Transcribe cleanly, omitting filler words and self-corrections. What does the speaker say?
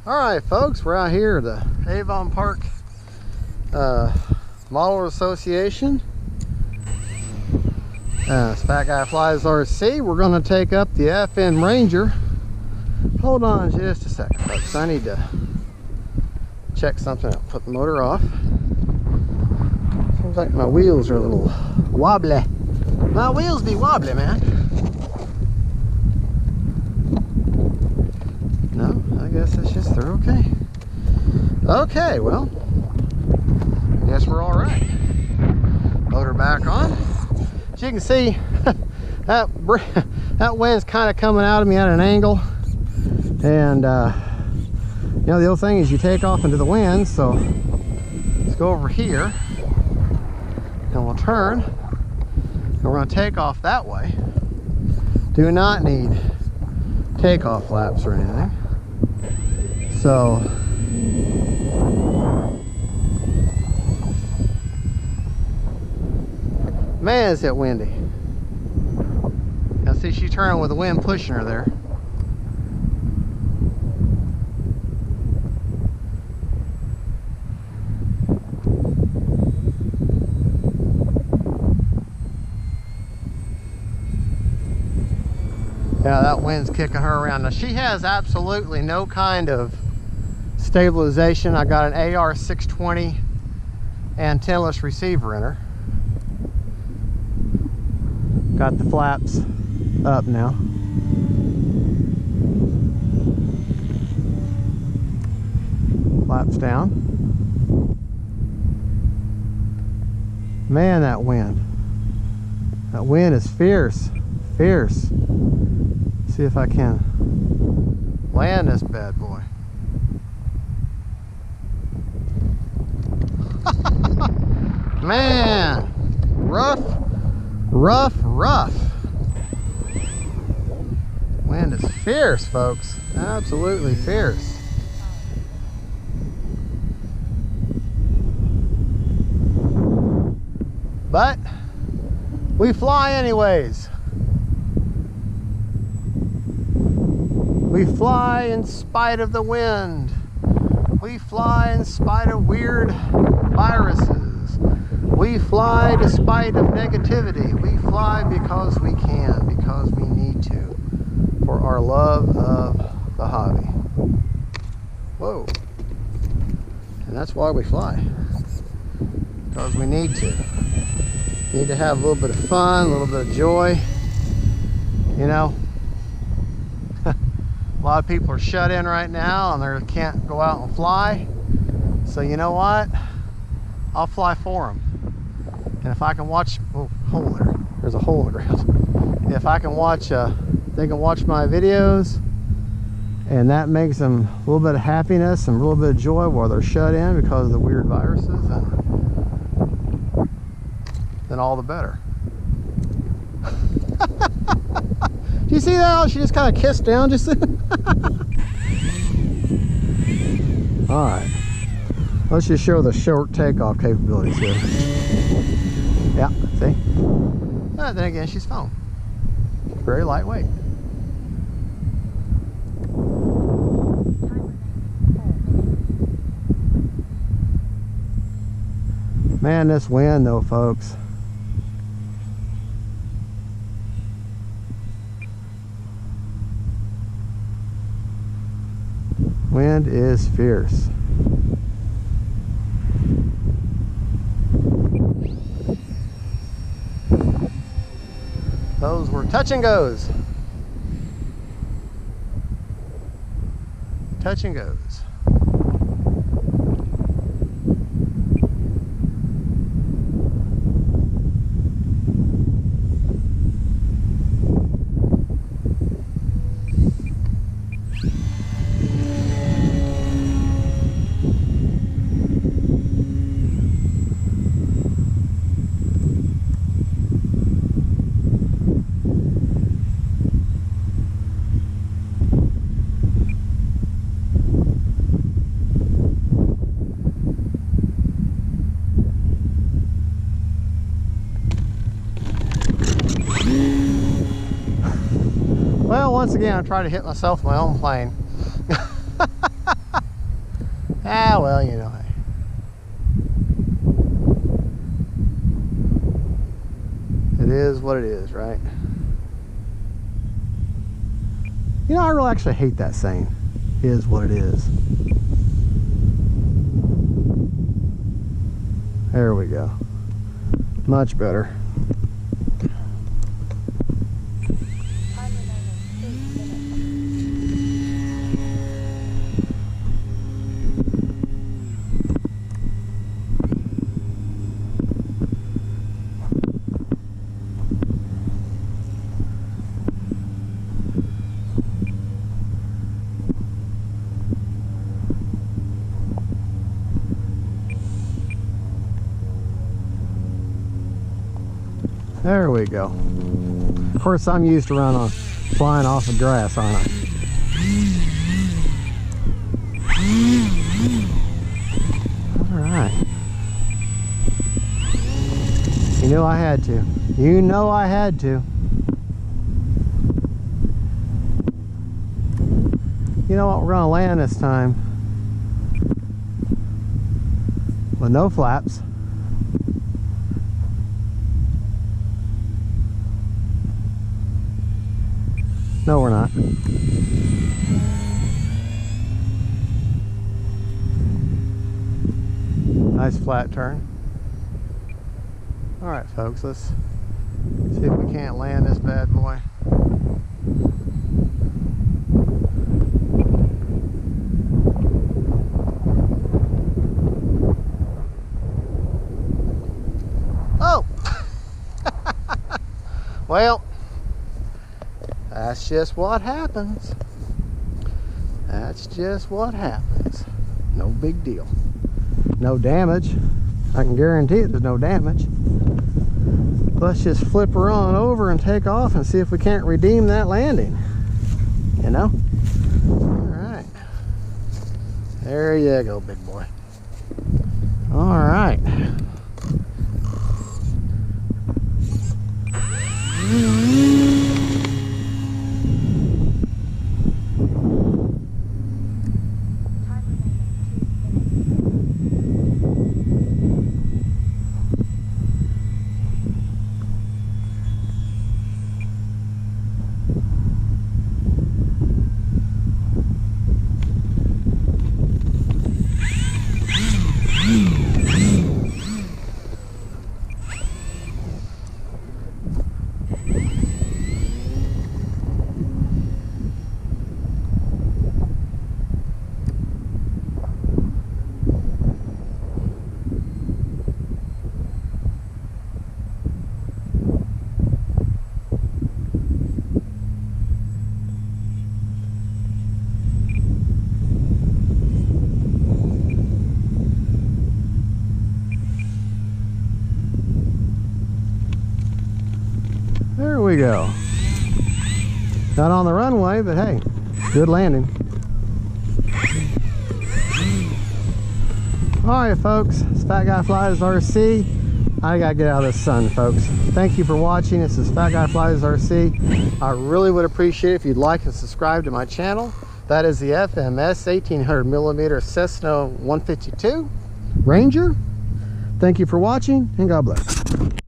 Alright folks, we're out here at the Avon Park Model Association. Fat Guy Flies RC. We're going to take up the FM Ranger. Hold on just a second folks, I need to check something out. Put the motor off. Seems like my wheels are a little wobbly. My wheels be wobbly, man. No, I guess that's just they're okay. Okay, well, I guess we're all right. Motor back on. As you can see, that wind's kind of coming out of me at an angle, and you know, the other thing is you take off into the wind. So let's go over here, and we'll turn, and we're going to take off that way. Do not need takeoff flaps or anything. So man, is it windy. Now see, she's turning with the wind pushing her there. Yeah, that wind's kicking her around. Now she has absolutely no kind of stabilization. I got an AR-620 antennaless receiver in her. Got the flaps up now. Flaps down. Man, that wind. That wind is fierce. Fierce. See if I can land this bad boy. Man, rough. Wind is fierce, folks. Absolutely fierce. But we fly anyways. We fly in spite of the wind. We fly in spite of weird viruses. We fly despite of negativity. We fly because we can, because we need to, for our love of the hobby. Whoa. And that's why we fly. Because we need to. Need to have a little bit of fun, a little bit of joy. You know, a lot of people are shut in right now and they can't go out and fly. So you know what? I'll fly for them. And if I can watch, oh, hole there. There's a hole in the ground. If I can watch, they can watch my videos, and that makes them a little bit of happiness and a little bit of joy while they're shut in because of the weird viruses, and then all the better. Do you see that? She just kind of kissed down just then. All right. Let's just show the short takeoff capabilities here. Yeah, see? Then again, she's foam. Very lightweight. Man, this wind though, folks. Wind is fierce. Those were touch and goes. Touch and goes. Well, once again, I tried to hit myself in my own plane. Yeah, well, you know, it is what it is, right? You know, I really actually hate that saying, is what it is. There we go. Much better. There we go. Of course, I'm used to flying off of grass, aren't I? All right. You knew I had to. You know I had to. You know what? We're gonna land this time with no flaps. No, we're not. Nice flat turn. All right, folks, let's see if we can't land this bad boy. Oh! Well, that's just what happens. That's just what happens. No big deal. No damage. I can guarantee it, there's no damage. Let's just flip her on over and take off and see if we can't redeem that landing. You know? Alright. There you go, big boy. Alright. There we go. Not on the runway, but hey, good landing. Alright folks, it's Fat Guy Flies RC. I gotta get out of the sun, folks. Thank you for watching. This is Fat Guy Flies RC. I really would appreciate it if you'd like and subscribe to my channel. That is the FMS 1800mm Cessna 152 Ranger. Thank you for watching, and God bless.